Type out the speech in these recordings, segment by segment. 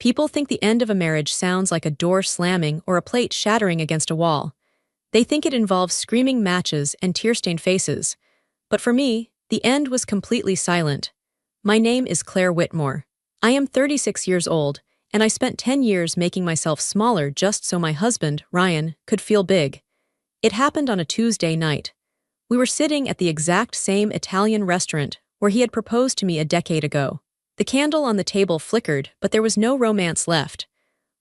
People think the end of a marriage sounds like a door slamming or a plate shattering against a wall. They think it involves screaming matches and tear-stained faces. But for me, the end was completely silent. My name is Claire Whitmore. I am 36 years old, and I spent 10 years making myself smaller just so my husband, Ryan, could feel big. It happened on a Tuesday night. We were sitting at the exact same Italian restaurant where he had proposed to me a decade ago. The candle on the table flickered, but there was no romance left.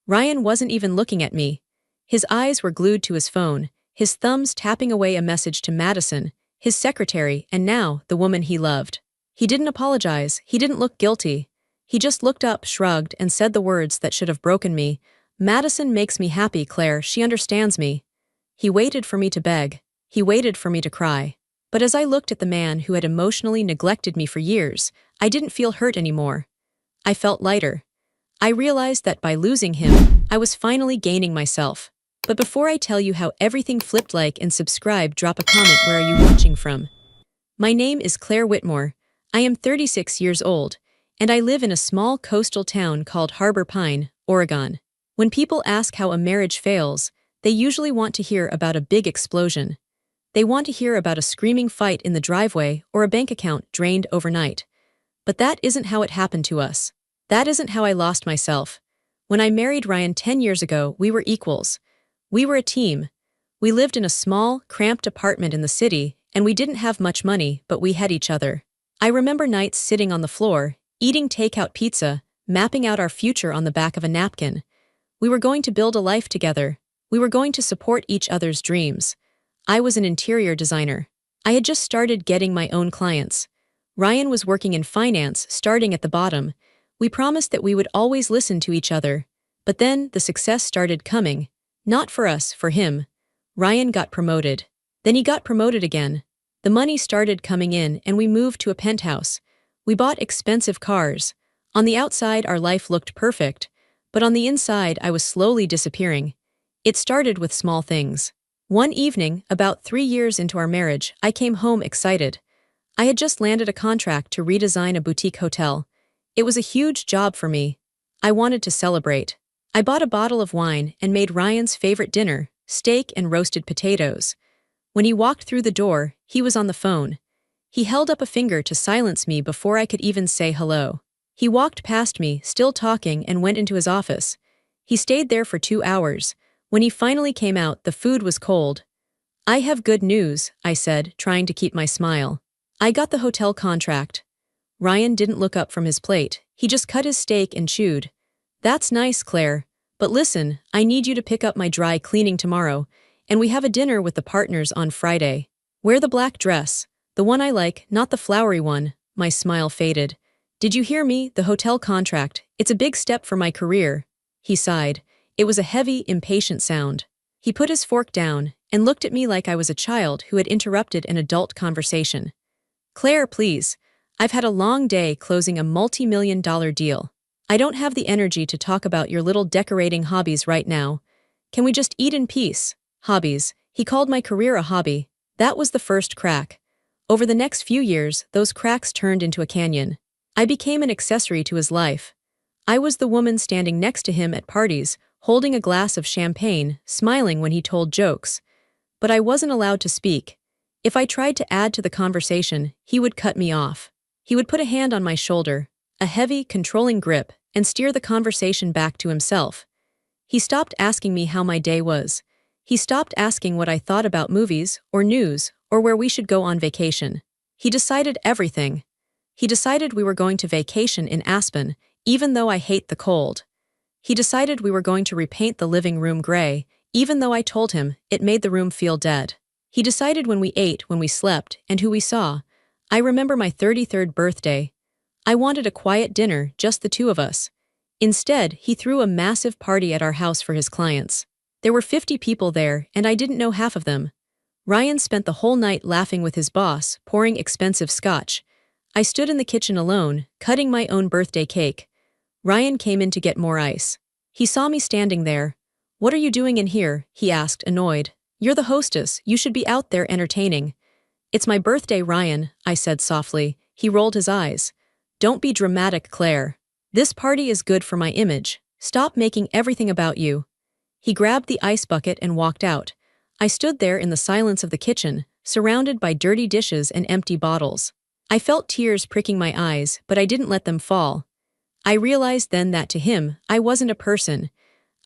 Ryan wasn't even looking at me. His eyes were glued to his phone, his thumbs tapping away a message to Madison, his secretary, and now the woman he loved. He didn't apologize, he didn't look guilty. He just looked up, shrugged, and said the words that should have broken me. "Madison makes me happy, Claire, she understands me." He waited for me to beg. He waited for me to cry. But as I looked at the man who had emotionally neglected me for years, I didn't feel hurt anymore. I felt lighter. I realized that by losing him, I was finally gaining myself. But before I tell you how everything flipped, like and subscribe, drop a comment. Where are you watching from? My name is Claire Whitmore. I am 36 years old, and I live in a small coastal town called Harbor Pine, Oregon. When people ask how a marriage fails, they usually want to hear about a big explosion. They want to hear about a screaming fight in the driveway or a bank account drained overnight. But that isn't how it happened to us. That isn't how I lost myself. When I married Ryan 10 years ago, we were equals. We were a team. We lived in a small, cramped apartment in the city, and we didn't have much money, but we had each other. I remember nights sitting on the floor, eating takeout pizza, mapping out our future on the back of a napkin. We were going to build a life together. We were going to support each other's dreams. I was an interior designer. I had just started getting my own clients. Ryan was working in finance, starting at the bottom. We promised that we would always listen to each other. But then the success started coming. Not for us, for him. Ryan got promoted. Then he got promoted again. The money started coming in and we moved to a penthouse. We bought expensive cars. On the outside, our life looked perfect. But on the inside, I was slowly disappearing. It started with small things. One evening, about 3 years into our marriage, I came home excited. I had just landed a contract to redesign a boutique hotel. It was a huge job for me. I wanted to celebrate. I bought a bottle of wine and made Ryan's favorite dinner, steak and roasted potatoes. When he walked through the door, he was on the phone. He held up a finger to silence me before I could even say hello. He walked past me, still talking, and went into his office. He stayed there for 2 hours. When he finally came out, the food was cold. "I have good news," I said, trying to keep my smile. "I got the hotel contract." Ryan didn't look up from his plate. He just cut his steak and chewed. "That's nice, Claire. But listen, I need you to pick up my dry cleaning tomorrow, and we have a dinner with the partners on Friday. Wear the black dress, the one I like, not the flowery one." My smile faded. "Did you hear me? The hotel contract. It's a big step for my career." He sighed. It was a heavy, impatient sound. He put his fork down and looked at me like I was a child who had interrupted an adult conversation. "Claire, please. I've had a long day closing a multi-million-dollar deal. I don't have the energy to talk about your little decorating hobbies right now. Can we just eat in peace?" Hobbies. He called my career a hobby. That was the first crack. Over the next few years, those cracks turned into a canyon. I became an accessory to his life. I was the woman standing next to him at parties, holding a glass of champagne, smiling when he told jokes. But I wasn't allowed to speak. If I tried to add to the conversation, he would cut me off. He would put a hand on my shoulder, a heavy, controlling grip, and steer the conversation back to himself. He stopped asking me how my day was. He stopped asking what I thought about movies, or news, or where we should go on vacation. He decided everything. He decided we were going to vacation in Aspen, even though I hate the cold. He decided we were going to repaint the living room gray, even though I told him it made the room feel dead. He decided when we ate, when we slept, and who we saw. I remember my 33rd birthday. I wanted a quiet dinner, just the two of us. Instead, he threw a massive party at our house for his clients. There were 50 people there, and I didn't know half of them. Ryan spent the whole night laughing with his boss, pouring expensive scotch. I stood in the kitchen alone, cutting my own birthday cake. Ryan came in to get more ice. He saw me standing there. "What are you doing in here?" he asked, annoyed. "You're the hostess. You should be out there entertaining." "It's my birthday, Ryan," I said softly. He rolled his eyes. "Don't be dramatic, Claire. This party is good for my image. Stop making everything about you." He grabbed the ice bucket and walked out. I stood there in the silence of the kitchen, surrounded by dirty dishes and empty bottles. I felt tears pricking my eyes, but I didn't let them fall. I realized then that to him, I wasn't a person.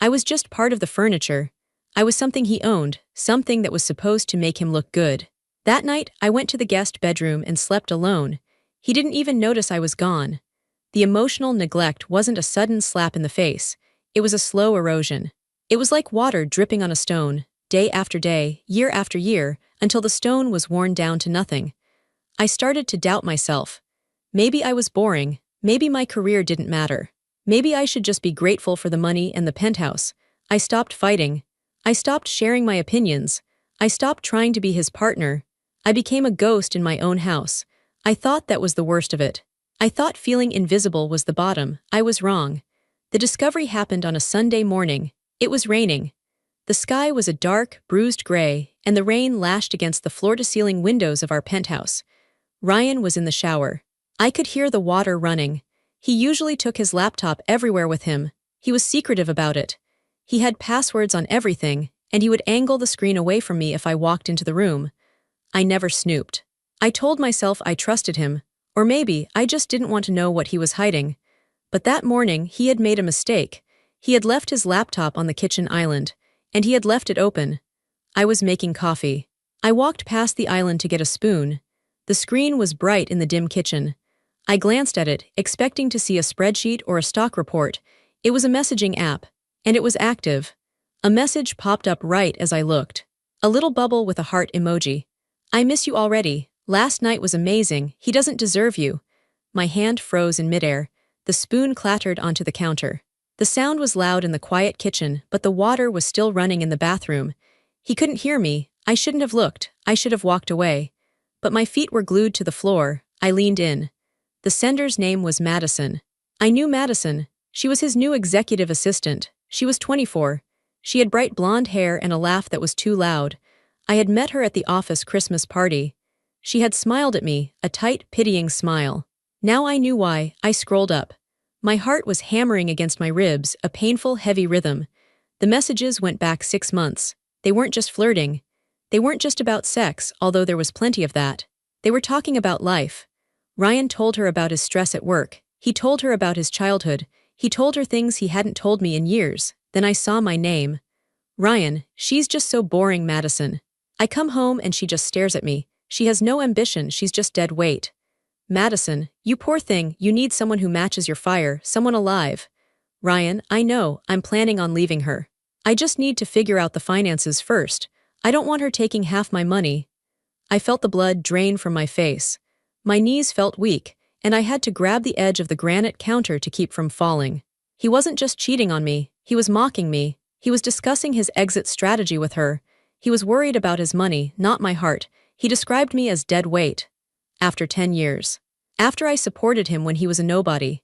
I was just part of the furniture. I was something he owned, something that was supposed to make him look good. That night, I went to the guest bedroom and slept alone. He didn't even notice I was gone. The emotional neglect wasn't a sudden slap in the face. It was a slow erosion. It was like water dripping on a stone, day after day, year after year, until the stone was worn down to nothing. I started to doubt myself. Maybe I was boring. Maybe my career didn't matter. Maybe I should just be grateful for the money and the penthouse. I stopped fighting. I stopped sharing my opinions. I stopped trying to be his partner. I became a ghost in my own house. I thought that was the worst of it. I thought feeling invisible was the bottom. I was wrong. The discovery happened on a Sunday morning. It was raining. The sky was a dark, bruised gray, and the rain lashed against the floor-to-ceiling windows of our penthouse. Ryan was in the shower. I could hear the water running. He usually took his laptop everywhere with him. He was secretive about it. He had passwords on everything, and he would angle the screen away from me if I walked into the room. I never snooped. I told myself I trusted him, or maybe I just didn't want to know what he was hiding. But that morning, he had made a mistake. He had left his laptop on the kitchen island, and he had left it open. I was making coffee. I walked past the island to get a spoon. The screen was bright in the dim kitchen. I glanced at it, expecting to see a spreadsheet or a stock report. It was a messaging app, and it was active. A message popped up right as I looked. A little bubble with a heart emoji. "I miss you already. Last night was amazing. He doesn't deserve you." My hand froze in midair. The spoon clattered onto the counter. The sound was loud in the quiet kitchen, but the water was still running in the bathroom. He couldn't hear me. I shouldn't have looked. I should have walked away. But my feet were glued to the floor. I leaned in. The sender's name was Madison. I knew Madison. She was his new executive assistant. She was 24. She had bright blonde hair and a laugh that was too loud. I had met her at the office Christmas party. She had smiled at me, a tight, pitying smile. Now I knew why. I scrolled up. My heart was hammering against my ribs, a painful, heavy rhythm. The messages went back 6 months. They weren't just flirting. They weren't just about sex, although there was plenty of that. They were talking about life. Ryan told her about his stress at work. He told her about his childhood. He told her things he hadn't told me in years. Then I saw my name. "Ryan, she's just so boring, Madison. I come home and she just stares at me. She has no ambition, she's just dead weight." "Madison, you poor thing, you need someone who matches your fire, someone alive." "Ryan, I know, I'm planning on leaving her. I just need to figure out the finances first. I don't want her taking half my money." I felt the blood drain from my face. My knees felt weak, and I had to grab the edge of the granite counter to keep from falling. He wasn't just cheating on me, he was mocking me. He was discussing his exit strategy with her. He was worried about his money, not my heart. He described me as dead weight. After 10 years. After I supported him when he was a nobody.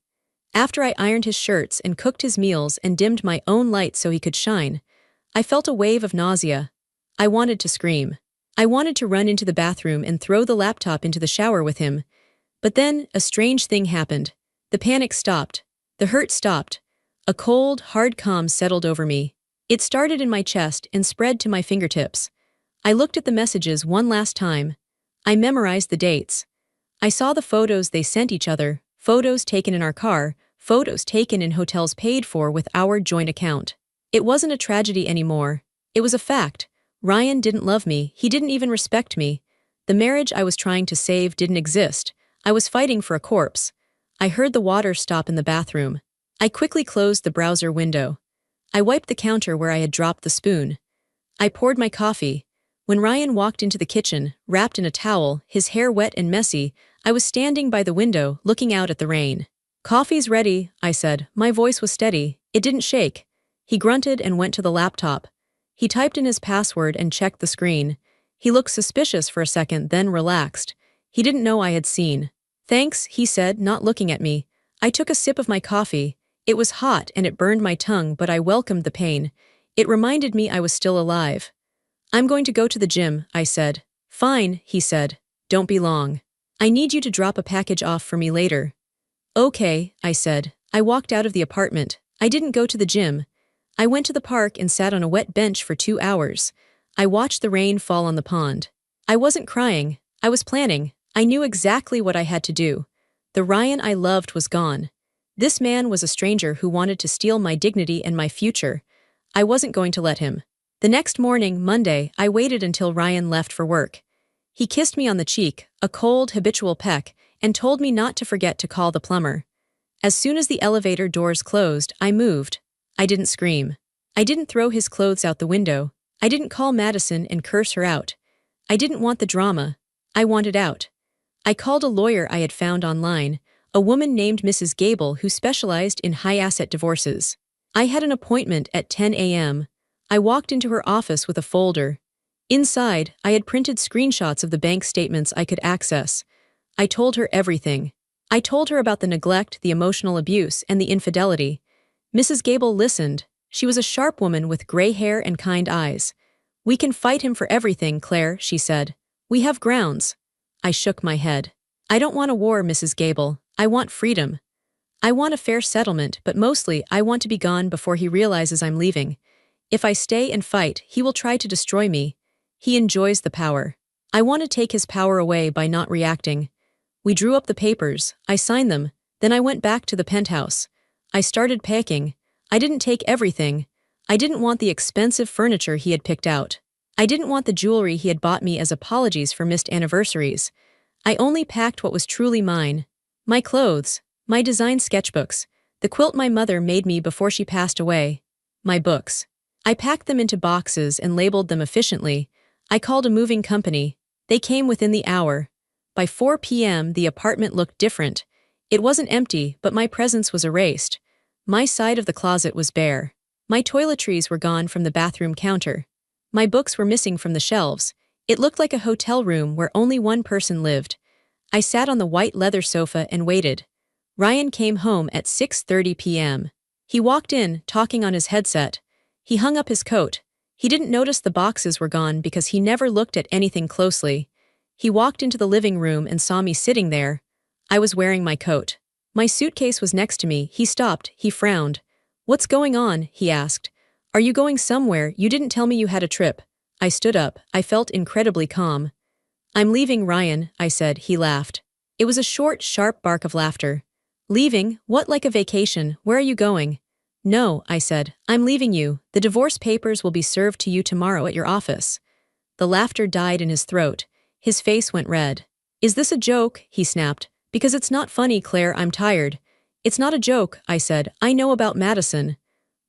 After I ironed his shirts and cooked his meals and dimmed my own light so he could shine. I felt a wave of nausea. I wanted to scream. I wanted to run into the bathroom and throw the laptop into the shower with him. But then, a strange thing happened. The panic stopped. The hurt stopped. A cold, hard calm settled over me. It started in my chest and spread to my fingertips. I looked at the messages one last time. I memorized the dates. I saw the photos they sent each other, photos taken in our car, photos taken in hotels paid for with our joint account. It wasn't a tragedy anymore. It was a fact. Ryan didn't love me, he didn't even respect me. The marriage I was trying to save didn't exist. I was fighting for a corpse. I heard the water stop in the bathroom. I quickly closed the browser window. I wiped the counter where I had dropped the spoon. I poured my coffee. When Ryan walked into the kitchen, wrapped in a towel, his hair wet and messy, I was standing by the window, looking out at the rain. "Coffee's ready," I said. My voice was steady. It didn't shake. He grunted and went to the laptop. He typed in his password and checked the screen. He looked suspicious for a second, then relaxed. He didn't know I had seen. "Thanks," he said, not looking at me. I took a sip of my coffee. It was hot and it burned my tongue, but I welcomed the pain. It reminded me I was still alive. "I'm going to go to the gym," I said. "Fine," he said. "Don't be long. I need you to drop a package off for me later." "Okay," I said. I walked out of the apartment. I didn't go to the gym. I went to the park and sat on a wet bench for 2 hours. I watched the rain fall on the pond. I wasn't crying. I was planning. I knew exactly what I had to do. The Ryan I loved was gone. This man was a stranger who wanted to steal my dignity and my future. I wasn't going to let him. The next morning, Monday, I waited until Ryan left for work. He kissed me on the cheek, a cold, habitual peck, and told me not to forget to call the plumber. As soon as the elevator doors closed, I moved. I didn't scream. I didn't throw his clothes out the window. I didn't call Madison and curse her out. I didn't want the drama. I wanted out. I called a lawyer I had found online, a woman named Mrs. Gable who specialized in high-asset divorces. I had an appointment at 10 a.m. I walked into her office with a folder. Inside, I had printed screenshots of the bank statements I could access. I told her everything. I told her about the neglect, the emotional abuse, and the infidelity. Mrs. Gable listened. She was a sharp woman with gray hair and kind eyes. "We can fight him for everything, Claire," she said. "We have grounds." I shook my head. "I don't want a war, Mrs. Gable. I want freedom. I want a fair settlement, but mostly I want to be gone before he realizes I'm leaving. If I stay and fight, he will try to destroy me. He enjoys the power. I want to take his power away by not reacting." We drew up the papers. I signed them. Then I went back to the penthouse. I started packing. I didn't take everything. I didn't want the expensive furniture he had picked out. I didn't want the jewelry he had bought me as apologies for missed anniversaries. I only packed what was truly mine. My clothes, my design sketchbooks, the quilt my mother made me before she passed away, my books. I packed them into boxes and labeled them efficiently. I called a moving company. They came within the hour. By 4 p.m., the apartment looked different. It wasn't empty, but my presence was erased. My side of the closet was bare. My toiletries were gone from the bathroom counter. My books were missing from the shelves. It looked like a hotel room where only one person lived. I sat on the white leather sofa and waited. Ryan came home at 6:30 p.m. He walked in, talking on his headset. He hung up his coat. He didn't notice the boxes were gone because he never looked at anything closely. He walked into the living room and saw me sitting there. I was wearing my coat. My suitcase was next to me. He stopped. He frowned. "What's going on?" he asked. "Are you going somewhere? You didn't tell me you had a trip." I stood up. I felt incredibly calm. "I'm leaving, Ryan," I said. He laughed. It was a short, sharp bark of laughter. "Leaving? What, like a vacation? Where are you going?" "No," I said. "I'm leaving you. The divorce papers will be served to you tomorrow at your office." The laughter died in his throat. His face went red. "Is this a joke?" he snapped. "Because it's not funny, Claire. I'm tired." "It's not a joke," I said. "I know about Madison."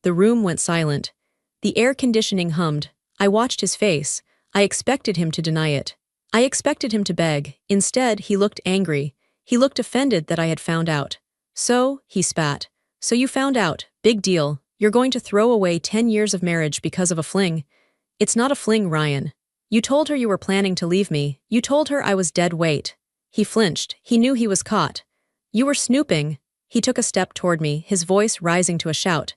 The room went silent. The air conditioning hummed. I watched his face. I expected him to deny it. I expected him to beg. Instead, he looked angry. He looked offended that I had found out. "So," he spat. "So you found out. Big deal. You're going to throw away 10 years of marriage because of a fling." "It's not a fling, Ryan. You told her you were planning to leave me. You told her I was dead weight." He flinched. He knew he was caught. "You were snooping." He took a step toward me, his voice rising to a shout.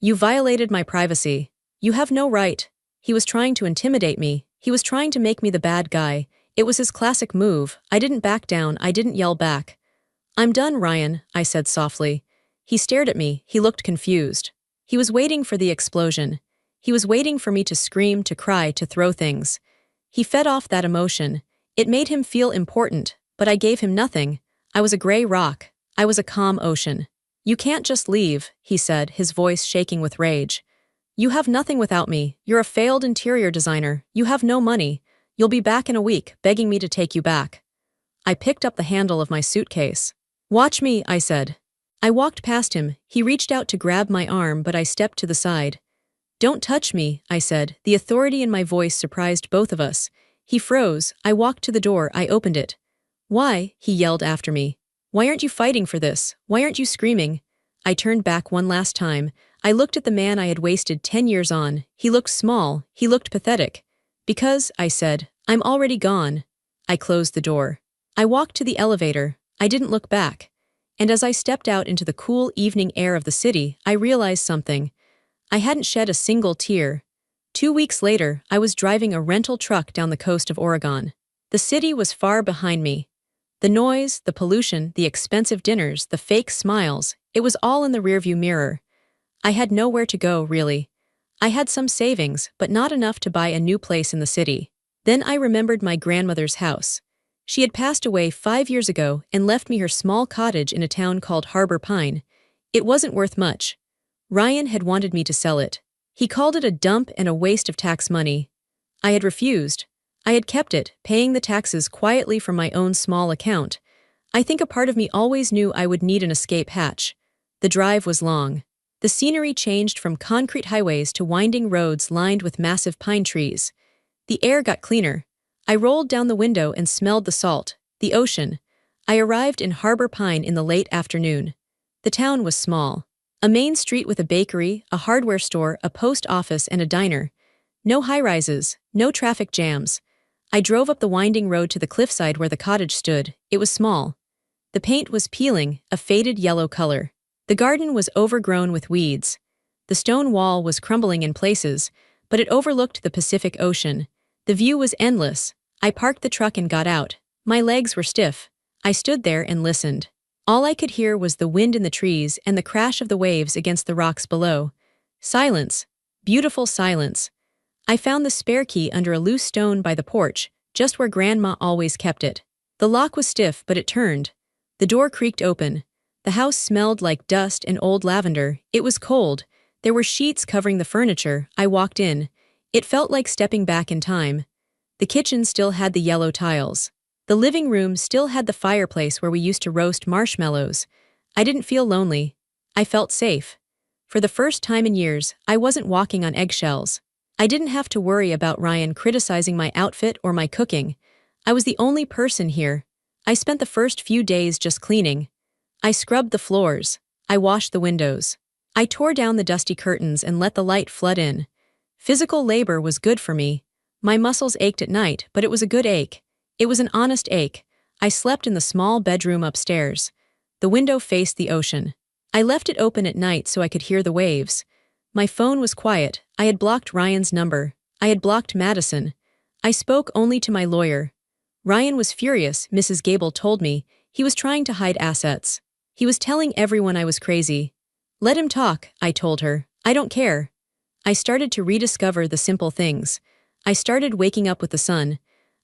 "You violated my privacy. You have no right." He was trying to intimidate me. He was trying to make me the bad guy. It was his classic move. I didn't back down. I didn't yell back. "I'm done, Ryan," I said softly. He stared at me. He looked confused. He was waiting for the explosion. He was waiting for me to scream, to cry, to throw things. He fed off that emotion. It made him feel important, but I gave him nothing. I was a gray rock. I was a calm ocean. "You can't just leave," he said, his voice shaking with rage. "You have nothing without me. You're a failed interior designer. You have no money. You'll be back in a week, begging me to take you back." I picked up the handle of my suitcase. "Watch me," I said. I walked past him. He reached out to grab my arm, but I stepped to the side. "Don't touch me," I said. The authority in my voice surprised both of us. He froze. I walked to the door. I opened it. "Why?" he yelled after me. "Why aren't you fighting for this? Why aren't you screaming?" I turned back one last time. I looked at the man I had wasted 10 years on. He looked small. He looked pathetic. "Because," I said, "I'm already gone." I closed the door. I walked to the elevator. I didn't look back. And as I stepped out into the cool evening air of the city, I realized something. I hadn't shed a single tear. 2 weeks later, I was driving a rental truck down the coast of Oregon. The city was far behind me. The noise, the pollution, the expensive dinners, the fake smiles, it was all in the rearview mirror. I had nowhere to go, really. I had some savings, but not enough to buy a new place in the city. Then I remembered my grandmother's house. She had passed away 5 years ago and left me her small cottage in a town called Harbor Pine. It wasn't worth much. Ryan had wanted me to sell it. He called it a dump and a waste of tax money. I had refused. I had kept it, paying the taxes quietly from my own small account. I think a part of me always knew I would need an escape hatch. The drive was long. The scenery changed from concrete highways to winding roads lined with massive pine trees. The air got cleaner. I rolled down the window and smelled the salt, the ocean. I arrived in Harbor Pine in the late afternoon. The town was small. A main street with a bakery, a hardware store, a post office, and a diner. No high-rises, no traffic jams. I drove up the winding road to the cliffside where the cottage stood. It was small. The paint was peeling, a faded yellow color. The garden was overgrown with weeds. The stone wall was crumbling in places, but it overlooked the Pacific Ocean. The view was endless. I parked the truck and got out. My legs were stiff. I stood there and listened. All I could hear was the wind in the trees and the crash of the waves against the rocks below. Silence. Beautiful silence. I found the spare key under a loose stone by the porch, just where Grandma always kept it. The lock was stiff, but it turned. The door creaked open. The house smelled like dust and old lavender. It was cold. There were sheets covering the furniture. I walked in. It felt like stepping back in time. The kitchen still had the yellow tiles. The living room still had the fireplace where we used to roast marshmallows. I didn't feel lonely. I felt safe. For the first time in years, I wasn't walking on eggshells. I didn't have to worry about Ryan criticizing my outfit or my cooking. I was the only person here. I spent the first few days just cleaning. I scrubbed the floors. I washed the windows. I tore down the dusty curtains and let the light flood in. Physical labor was good for me. My muscles ached at night, but it was a good ache. It was an honest ache. I slept in the small bedroom upstairs. The window faced the ocean. I left it open at night so I could hear the waves. My phone was quiet. I had blocked Ryan's number. I had blocked Madison. I spoke only to my lawyer. Ryan was furious, Mrs. Gable told me. He was trying to hide assets. He was telling everyone I was crazy. Let him talk, I told her. I don't care. I started to rediscover the simple things. I started waking up with the sun.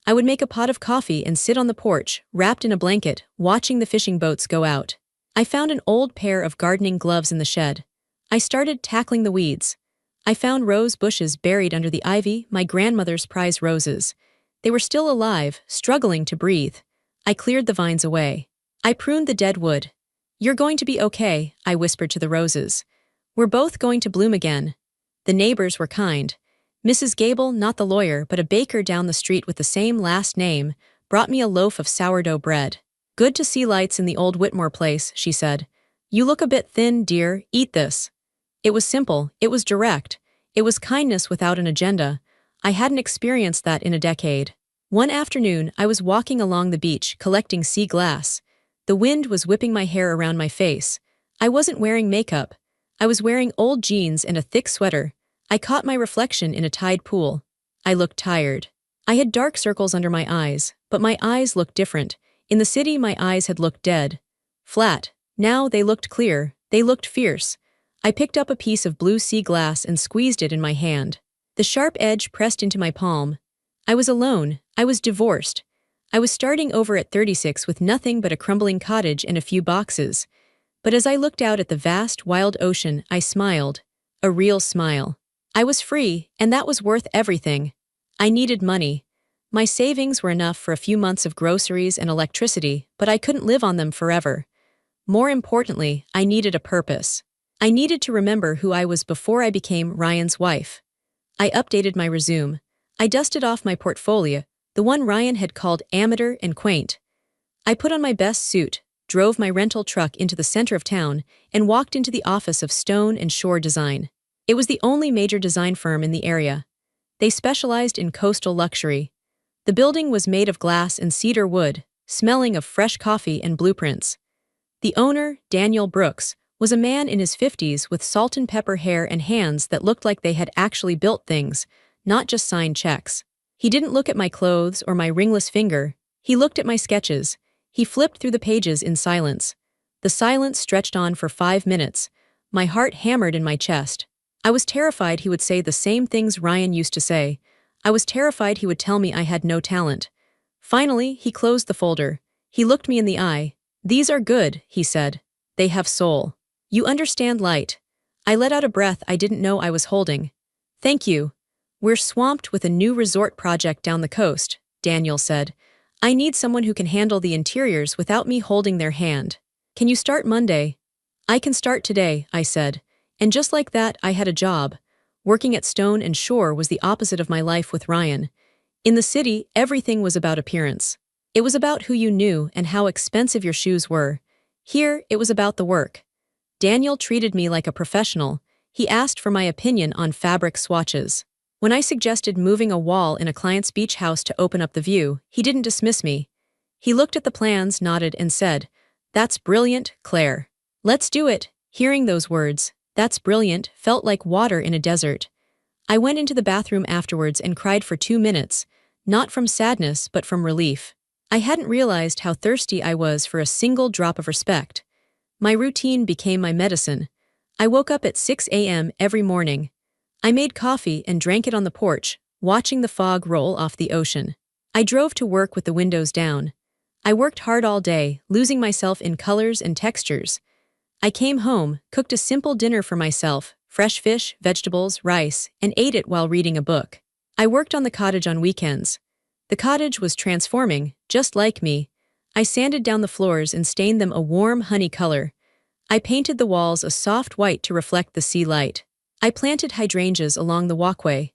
I would make a pot of coffee and sit on the porch, wrapped in a blanket, watching the fishing boats go out. I found an old pair of gardening gloves in the shed. I started tackling the weeds. I found rose bushes buried under the ivy, my grandmother's prize roses. They were still alive, struggling to breathe. I cleared the vines away. I pruned the dead wood. You're going to be okay, I whispered to the roses. We're both going to bloom again. The neighbors were kind. Mrs. Gable, not the lawyer, but a baker down the street with the same last name, brought me a loaf of sourdough bread. Good to see lights in the old Whitmore place, she said. You look a bit thin, dear, eat this. It was simple, it was direct. It was kindness without an agenda. I hadn't experienced that in a decade. One afternoon, I was walking along the beach, collecting sea glass. The wind was whipping my hair around my face. I wasn't wearing makeup. I was wearing old jeans and a thick sweater. I caught my reflection in a tide pool. I looked tired. I had dark circles under my eyes, but my eyes looked different. In the city, my eyes had looked dead. Flat. Now they looked clear. They looked fierce. I picked up a piece of blue sea glass and squeezed it in my hand. The sharp edge pressed into my palm. I was alone. I was divorced. I was starting over at 36 with nothing but a crumbling cottage and a few boxes. But as I looked out at the vast, wild ocean, I smiled. A real smile. I was free, and that was worth everything. I needed money. My savings were enough for a few months of groceries and electricity, but I couldn't live on them forever. More importantly, I needed a purpose. I needed to remember who I was before I became Ryan's wife. I updated my resume. I dusted off my portfolio, the one Ryan had called amateur and quaint. I put on my best suit, drove my rental truck into the center of town, and walked into the office of Stone and Shore Design. It was the only major design firm in the area. They specialized in coastal luxury. The building was made of glass and cedar wood, smelling of fresh coffee and blueprints. The owner, Daniel Brooks, was a man in his 50s with salt and pepper hair and hands that looked like they had actually built things, not just signed checks. He didn't look at my clothes or my ringless finger. He looked at my sketches. He flipped through the pages in silence. The silence stretched on for 5 minutes. My heart hammered in my chest. I was terrified he would say the same things Ryan used to say. I was terrified he would tell me I had no talent. Finally, he closed the folder. He looked me in the eye. "These are good," he said. "They have soul. You understand light." I let out a breath I didn't know I was holding. "Thank you. We're swamped with a new resort project down the coast," Daniel said. "I need someone who can handle the interiors without me holding their hand. Can you start Monday?" "I can start today," I said. And just like that, I had a job. Working at Stone and Shore was the opposite of my life with Ryan. In the city, everything was about appearance. It was about who you knew and how expensive your shoes were. Here, it was about the work. Daniel treated me like a professional. He asked for my opinion on fabric swatches. When I suggested moving a wall in a client's beach house to open up the view, he didn't dismiss me. He looked at the plans, nodded, and said, "That's brilliant, Claire. Let's do it." Hearing those words, "That's brilliant," felt like water in a desert. I went into the bathroom afterwards and cried for 2 minutes, not from sadness but from relief. I hadn't realized how thirsty I was for a single drop of respect. My routine became my medicine. I woke up at 6 a.m. every morning. I made coffee and drank it on the porch, watching the fog roll off the ocean. I drove to work with the windows down. I worked hard all day, losing myself in colors and textures. I came home, cooked a simple dinner for myself, fresh fish, vegetables, rice, and ate it while reading a book. I worked on the cottage on weekends. The cottage was transforming, just like me. I sanded down the floors and stained them a warm honey color. I painted the walls a soft white to reflect the sea light. I planted hydrangeas along the walkway.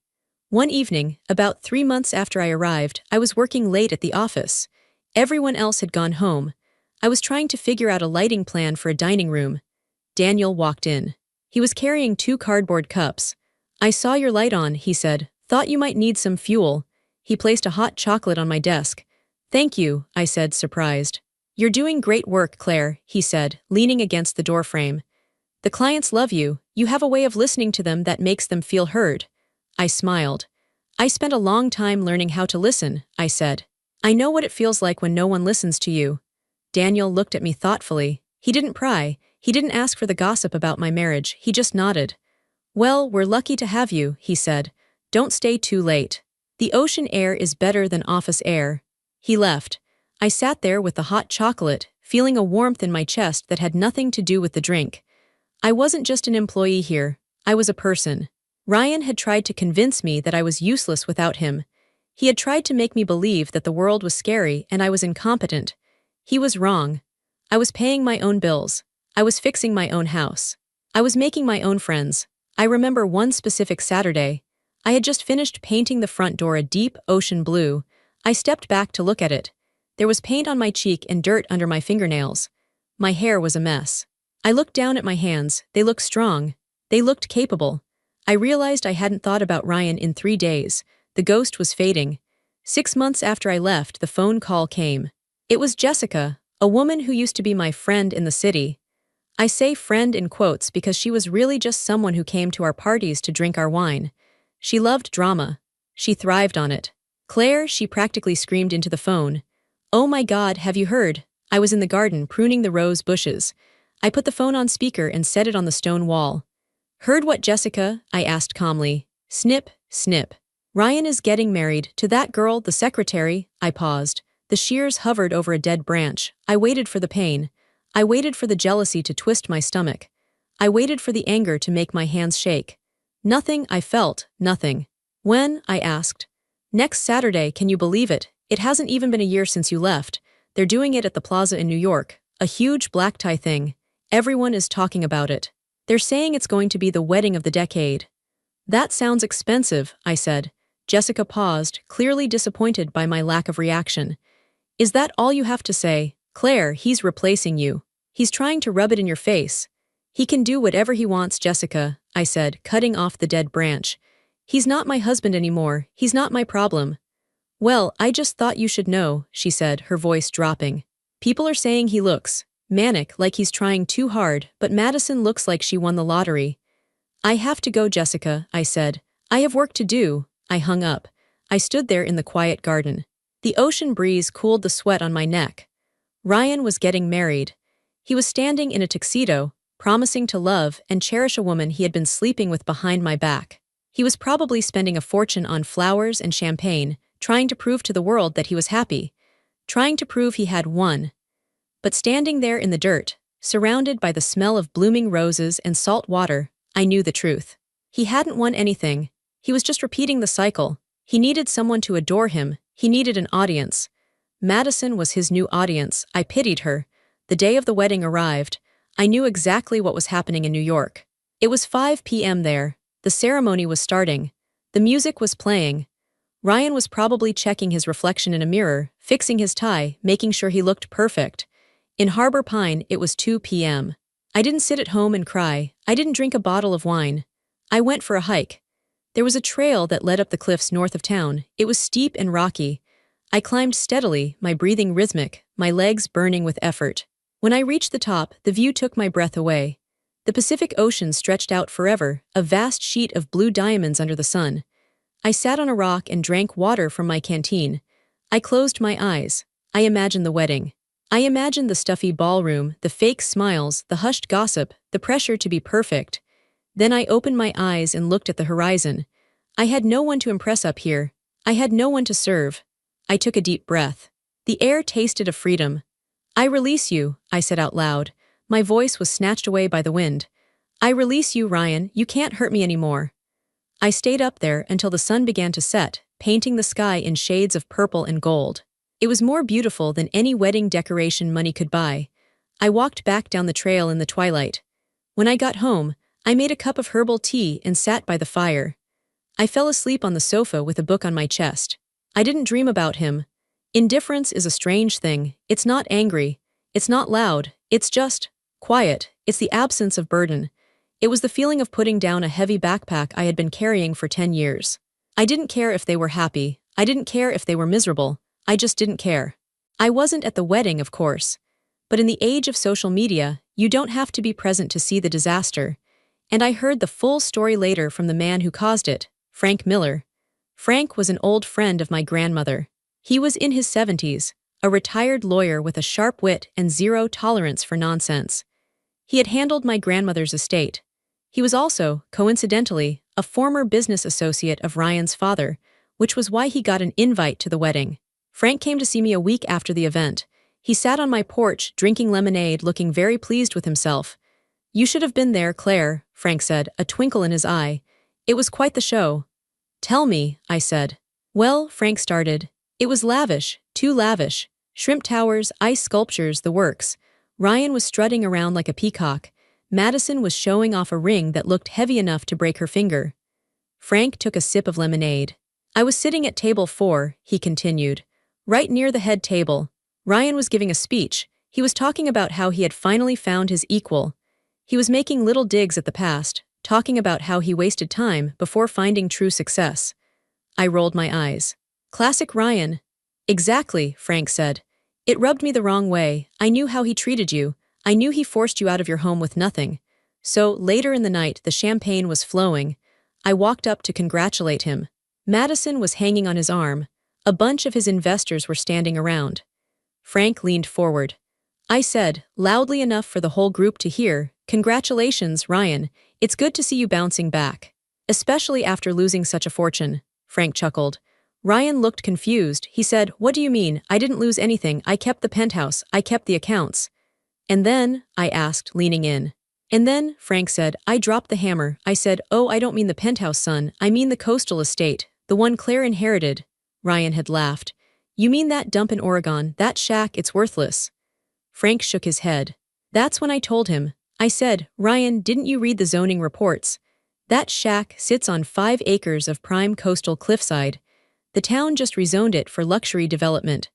One evening, about 3 months after I arrived, I was working late at the office. Everyone else had gone home. I was trying to figure out a lighting plan for a dining room. Daniel walked in. He was carrying 2 cardboard cups. "I saw your light on," he said. "Thought you might need some fuel." He placed a hot chocolate on my desk. "Thank you," I said, surprised. "You're doing great work, Claire," he said, leaning against the doorframe. "The clients love you. You have a way of listening to them that makes them feel heard." I smiled. "I spent a long time learning how to listen," I said. "I know what it feels like when no one listens to you." Daniel looked at me thoughtfully. He didn't pry. He didn't ask for the gossip about my marriage. He just nodded. "Well, we're lucky to have you," he said. "Don't stay too late. The ocean air is better than office air." He left. I sat there with the hot chocolate, feeling a warmth in my chest that had nothing to do with the drink. I wasn't just an employee here. I was a person. Ryan had tried to convince me that I was useless without him. He had tried to make me believe that the world was scary and I was incompetent. He was wrong. I was paying my own bills. I was fixing my own house. I was making my own friends. I remember one specific Saturday. I had just finished painting the front door a deep ocean blue. I stepped back to look at it. There was paint on my cheek and dirt under my fingernails. My hair was a mess. I looked down at my hands. They looked strong. They looked capable. I realized I hadn't thought about Ryan in 3 days. The ghost was fading. 6 months after I left, the phone call came. It was Jessica, a woman who used to be my friend in the city. I say friend in quotes because she was really just someone who came to our parties to drink our wine. She loved drama. She thrived on it. "Claire," she practically screamed into the phone. "Oh my God, have you heard?" I was in the garden pruning the rose bushes. I put the phone on speaker and set it on the stone wall. "Heard what, Jessica?" I asked calmly. Snip, snip. "Ryan is getting married to that girl, the secretary." I paused. The shears hovered over a dead branch. I waited for the pain. I waited for the jealousy to twist my stomach. I waited for the anger to make my hands shake. Nothing, I felt, nothing. "When?" I asked. "Next Saturday, can you believe it? It hasn't even been a year since you left. They're doing it at the plaza in New York. A huge black tie thing. Everyone is talking about it. They're saying it's going to be the wedding of the decade." "That sounds expensive," I said. Jessica paused, clearly disappointed by my lack of reaction. "Is that all you have to say? Claire, he's replacing you. He's trying to rub it in your face." "He can do whatever he wants, Jessica," I said, cutting off the dead branch. "He's not my husband anymore. He's not my problem." "Well, I just thought you should know," she said, her voice dropping. "People are saying he looks manic, like he's trying too hard, but Madison looks like she won the lottery." "I have to go, Jessica," I said. "I have work to do." I hung up. I stood there in the quiet garden. The ocean breeze cooled the sweat on my neck. Ryan was getting married. He was standing in a tuxedo, promising to love and cherish a woman he had been sleeping with behind my back. He was probably spending a fortune on flowers and champagne, trying to prove to the world that he was happy, trying to prove he had won. But standing there in the dirt, surrounded by the smell of blooming roses and salt water, I knew the truth. He hadn't won anything. He was just repeating the cycle. He needed someone to adore him. He needed an audience. Madison was his new audience. I pitied her. The day of the wedding arrived. I knew exactly what was happening in New York. It was 5 p.m. there. The ceremony was starting. The music was playing. Ryan was probably checking his reflection in a mirror, fixing his tie, making sure he looked perfect. In Harbor Pine, it was 2 p.m. I didn't sit at home and cry. I didn't drink a bottle of wine. I went for a hike. There was a trail that led up the cliffs north of town. It was steep and rocky. I climbed steadily, my breathing rhythmic, my legs burning with effort. When I reached the top, the view took my breath away. The Pacific Ocean stretched out forever, a vast sheet of blue diamonds under the sun. I sat on a rock and drank water from my canteen. I closed my eyes. I imagined the wedding. I imagined the stuffy ballroom, the fake smiles, the hushed gossip, the pressure to be perfect. Then I opened my eyes and looked at the horizon. I had no one to impress up here. I had no one to serve. I took a deep breath. The air tasted of freedom. I release you, I said out loud. My voice was snatched away by the wind. I release you, Ryan. You can't hurt me anymore. I stayed up there until the sun began to set, painting the sky in shades of purple and gold. It was more beautiful than any wedding decoration money could buy. I walked back down the trail in the twilight. When I got home, I made a cup of herbal tea and sat by the fire. I fell asleep on the sofa with a book on my chest. I didn't dream about him. Indifference is a strange thing. It's not angry. It's not loud. It's just quiet. It's the absence of burden. It was the feeling of putting down a heavy backpack I had been carrying for 10 years. I didn't care if they were happy. I didn't care if they were miserable. I just didn't care. I wasn't at the wedding, of course. But in the age of social media, you don't have to be present to see the disaster. And I heard the full story later from the man who caused it, Frank Miller. Frank was an old friend of my grandmother. He was in his 70s, a retired lawyer with a sharp wit and zero tolerance for nonsense. He had handled my grandmother's estate. He was also, coincidentally, a former business associate of Ryan's father, which was why he got an invite to the wedding. Frank came to see me a week after the event. He sat on my porch, drinking lemonade, looking very pleased with himself. "You should have been there, Claire," Frank said, a twinkle in his eye. "It was quite the show." "Tell me," I said. "Well," Frank started, "it was lavish, too lavish. Shrimp towers, ice sculptures, the works. Ryan was strutting around like a peacock. Madison was showing off a ring that looked heavy enough to break her finger." Frank took a sip of lemonade. "I was sitting at table 4, he continued. Right near the head table. Ryan was giving a speech. He was talking about how he had finally found his equal. He was making little digs at the past, talking about how he wasted time before finding true success." I rolled my eyes. "Classic Ryan." "Exactly," Frank said. "It rubbed me the wrong way. I knew how he treated you. I knew he forced you out of your home with nothing. So, later in the night, the champagne was flowing. I walked up to congratulate him. Madison was hanging on his arm. A bunch of his investors were standing around. Frank leaned forward. I said, loudly enough for the whole group to hear, "Congratulations, Ryan. It's good to see you bouncing back. Especially after losing such a fortune." Frank chuckled. Ryan looked confused. He said, "What do you mean? I didn't lose anything. I kept the penthouse. I kept the accounts." "And then?" I asked, leaning in. "And then," Frank said, "I dropped the hammer. I said, 'Oh, I don't mean the penthouse, son. I mean the coastal estate, the one Claire inherited.'" Ryan had laughed. "You mean that dump in Oregon, that shack, it's worthless." Frank shook his head. That's when I told him. I said, "Ryan, didn't you read the zoning reports? That shack sits on 5 acres of prime coastal cliffside. The town just rezoned it for luxury development.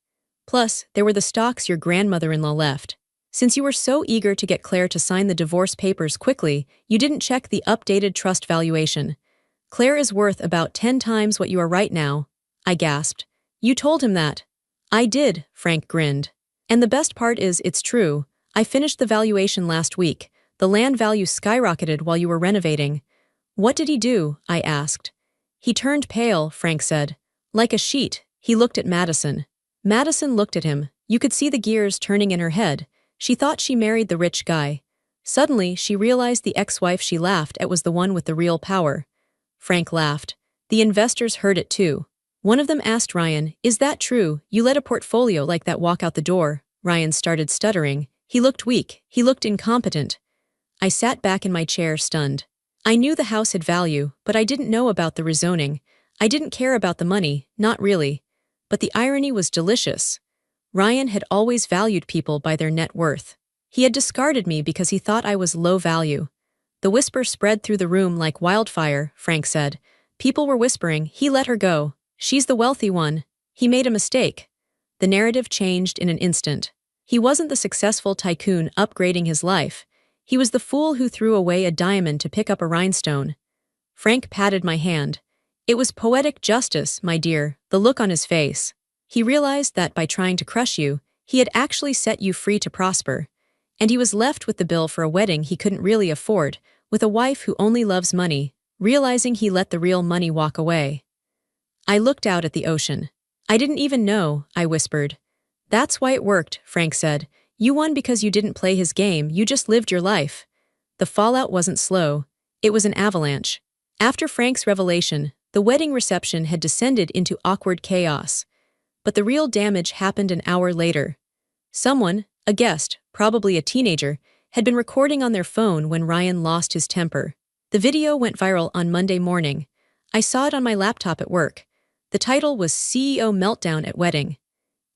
Plus, there were the stocks your grandmother-in-law left. Since you were so eager to get Claire to sign the divorce papers quickly, you didn't check the updated trust valuation. Claire is worth about 10 times what you are right now." I gasped. "You told him that?" "I did," Frank grinned. "And the best part is it's true. I finished the valuation last week. The land value skyrocketed while you were renovating." "What did he do?" I asked. "He turned pale," Frank said. "Like a sheet." He looked at Madison. Madison looked at him. You could see the gears turning in her head. She thought she married the rich guy. Suddenly, she realized the ex-wife she laughed at was the one with the real power. Frank laughed. The investors heard it too. One of them asked Ryan, "Is that true? You let a portfolio like that walk out the door?" Ryan started stuttering. He looked weak. He looked incompetent. I sat back in my chair, stunned. I knew the house had value, but I didn't know about the rezoning. I didn't care about the money, not really. But the irony was delicious. Ryan had always valued people by their net worth. He had discarded me because he thought I was low value. The whisper spread through the room like wildfire, Frank said. People were whispering, "He let her go. She's the wealthy one. He made a mistake." The narrative changed in an instant. He wasn't the successful tycoon upgrading his life. He was the fool who threw away a diamond to pick up a rhinestone. Frank patted my hand. It was poetic justice, my dear, the look on his face. He realized that by trying to crush you, he had actually set you free to prosper. And he was left with the bill for a wedding he couldn't really afford, with a wife who only loves money, realizing he let the real money walk away. I looked out at the ocean. "I didn't even know," I whispered. "That's why it worked," Frank said. "You won because you didn't play his game, you just lived your life." The fallout wasn't slow. It was an avalanche. After Frank's revelation, the wedding reception had descended into awkward chaos. But the real damage happened an hour later. Someone, a guest, probably a teenager, had been recording on their phone when Ryan lost his temper. The video went viral on Monday morning. I saw it on my laptop at work. The title was "CEO Meltdown at Wedding."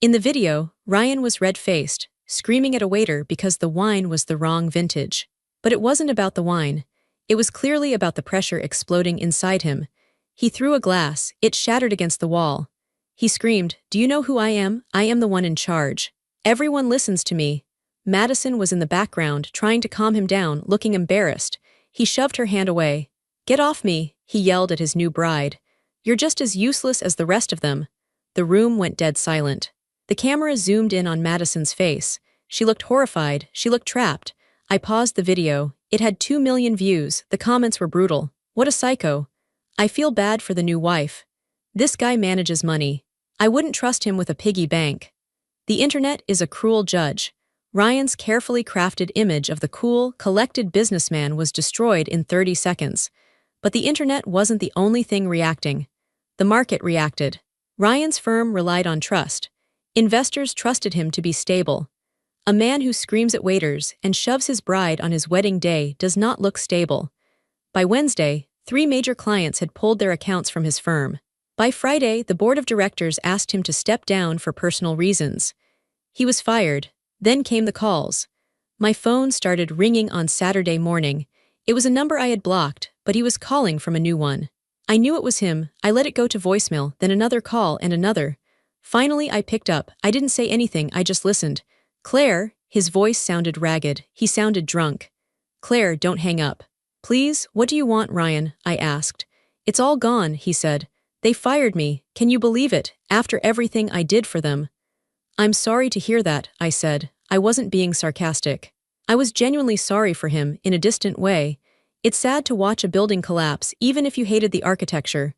In the video, Ryan was red-faced, screaming at a waiter because the wine was the wrong vintage. But it wasn't about the wine. It was clearly about the pressure exploding inside him. He threw a glass. It shattered against the wall. He screamed, "Do you know who I am? I am the one in charge. Everyone listens to me." Madison was in the background, trying to calm him down, looking embarrassed. He shoved her hand away. "Get off me," he yelled at his new bride. "You're just as useless as the rest of them." The room went dead silent. The camera zoomed in on Madison's face. She looked horrified. She looked trapped. I paused the video. It had 2 million views. The comments were brutal. "What a psycho. I feel bad for the new wife. This guy manages money. I wouldn't trust him with a piggy bank." The internet is a cruel judge. Ryan's carefully crafted image of the cool, collected businessman was destroyed in 30 seconds. But the internet wasn't the only thing reacting. The market reacted. Ryan's firm relied on trust. Investors trusted him to be stable. A man who screams at waiters and shoves his bride on his wedding day does not look stable. By Wednesday, 3 major clients had pulled their accounts from his firm. By Friday, the board of directors asked him to step down for personal reasons. He was fired. Then came the calls. My phone started ringing on Saturday morning. It was a number I had blocked, but he was calling from a new one. I knew it was him. I let it go to voicemail, then another call and another. Finally, I picked up. I didn't say anything, I just listened. "Claire," his voice sounded ragged. He sounded drunk. "Claire, don't hang up." "Please, what do you want, Ryan?" I asked. "It's all gone," he said. "They fired me. Can you believe it, after everything I did for them?" "I'm sorry to hear that," I said. I wasn't being sarcastic. I was genuinely sorry for him, in a distant way. It's sad to watch a building collapse, even if you hated the architecture.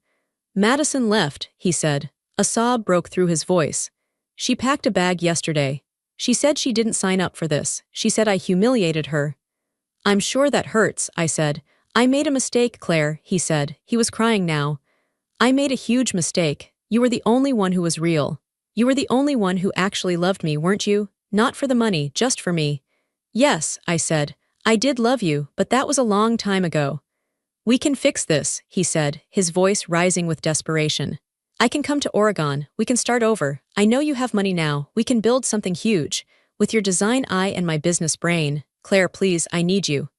"Madison left," he said. A sob broke through his voice. "She packed a bag yesterday. She said she didn't sign up for this. She said I humiliated her." "I'm sure that hurts," I said. "I made a mistake, Claire," he said. He was crying now. "I made a huge mistake. You were the only one who was real. You were the only one who actually loved me, weren't you? Not for the money, just for me." "Yes," I said. "I did love you, but that was a long time ago." "We can fix this," he said, his voice rising with desperation. "I can come to Oregon. We can start over. I know you have money now. We can build something huge. With your design eye and my business brain. Claire, please, I need you."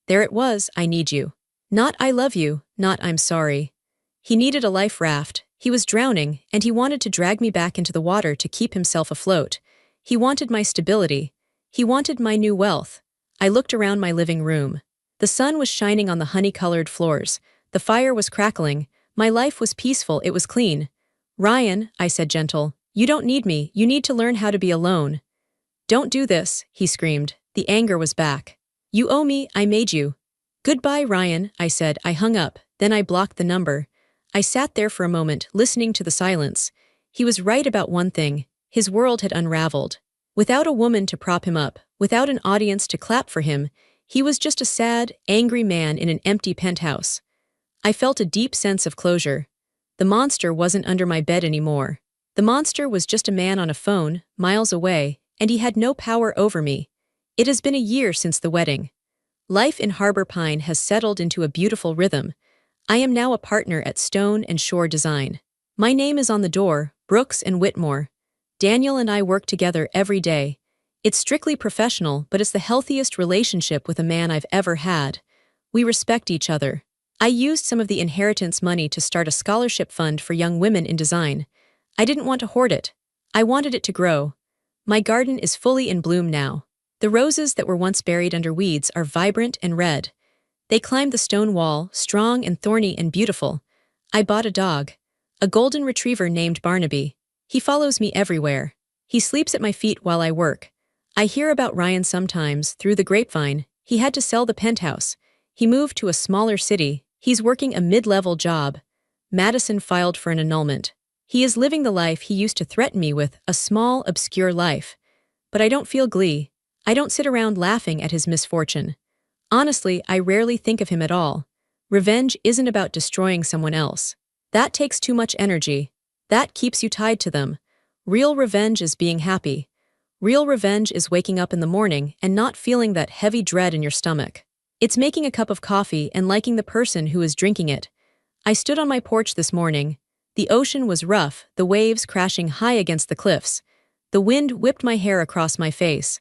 There it was, I need you. Not I love you, not I'm sorry. He needed a life raft. He was drowning, and he wanted to drag me back into the water to keep himself afloat. He wanted my stability. He wanted my new wealth. I looked around my living room. The sun was shining on the honey-colored floors. The fire was crackling. My life was peaceful, it was clean. "Ryan," I said gentle, "you don't need me, you need to learn how to be alone." "Don't do this," he screamed. The anger was back. "You owe me, I made you." "Goodbye, Ryan," I said. I hung up, then I blocked the number. I sat there for a moment, listening to the silence. He was right about one thing. His world had unraveled. Without a woman to prop him up, without an audience to clap for him, He was just a sad, angry man in an empty penthouse. I felt a deep sense of closure. The monster wasn't under my bed anymore. The monster was just a man on a phone, miles away, and he had no power over me. It has been a year since the wedding. Life in Harbor Pine has settled into a beautiful rhythm. I am now a partner at Stone and Shore Design. My name is on the door, Brooks and Whitmore. Daniel and I work together every day. It's strictly professional, but it's the healthiest relationship with a man I've ever had. We respect each other. I used some of the inheritance money to start a scholarship fund for young women in design. I didn't want to hoard it. I wanted it to grow. My garden is fully in bloom now. The roses that were once buried under weeds are vibrant and red. They climb the stone wall, strong and thorny and beautiful. I bought a dog. A golden retriever named Barnaby. He follows me everywhere. He sleeps at my feet while I work. I hear about Ryan sometimes, through the grapevine. He had to sell the penthouse. He moved to a smaller city. He's working a mid-level job. Madison filed for an annulment. He is living the life he used to threaten me with, a small, obscure life. But I don't feel glee. I don't sit around laughing at his misfortune. Honestly, I rarely think of him at all. Revenge isn't about destroying someone else. That takes too much energy. That keeps you tied to them. Real revenge is being happy. Real revenge is waking up in the morning and not feeling that heavy dread in your stomach. It's making a cup of coffee and liking the person who is drinking it. I stood on my porch this morning. The ocean was rough, the waves crashing high against the cliffs. The wind whipped my hair across my face.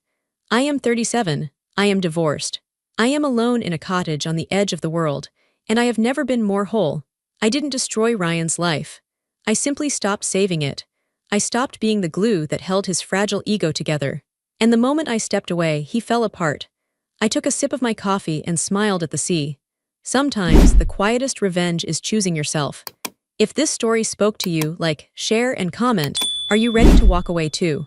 I am 37. I am divorced. I am alone in a cottage on the edge of the world, and I have never been more whole. I didn't destroy Ryan's life. I simply stopped saving it. I stopped being the glue that held his fragile ego together. And the moment I stepped away, he fell apart. I took a sip of my coffee and smiled at the sea. Sometimes, the quietest revenge is choosing yourself. If this story spoke to you, like, share and comment. Are you ready to walk away too?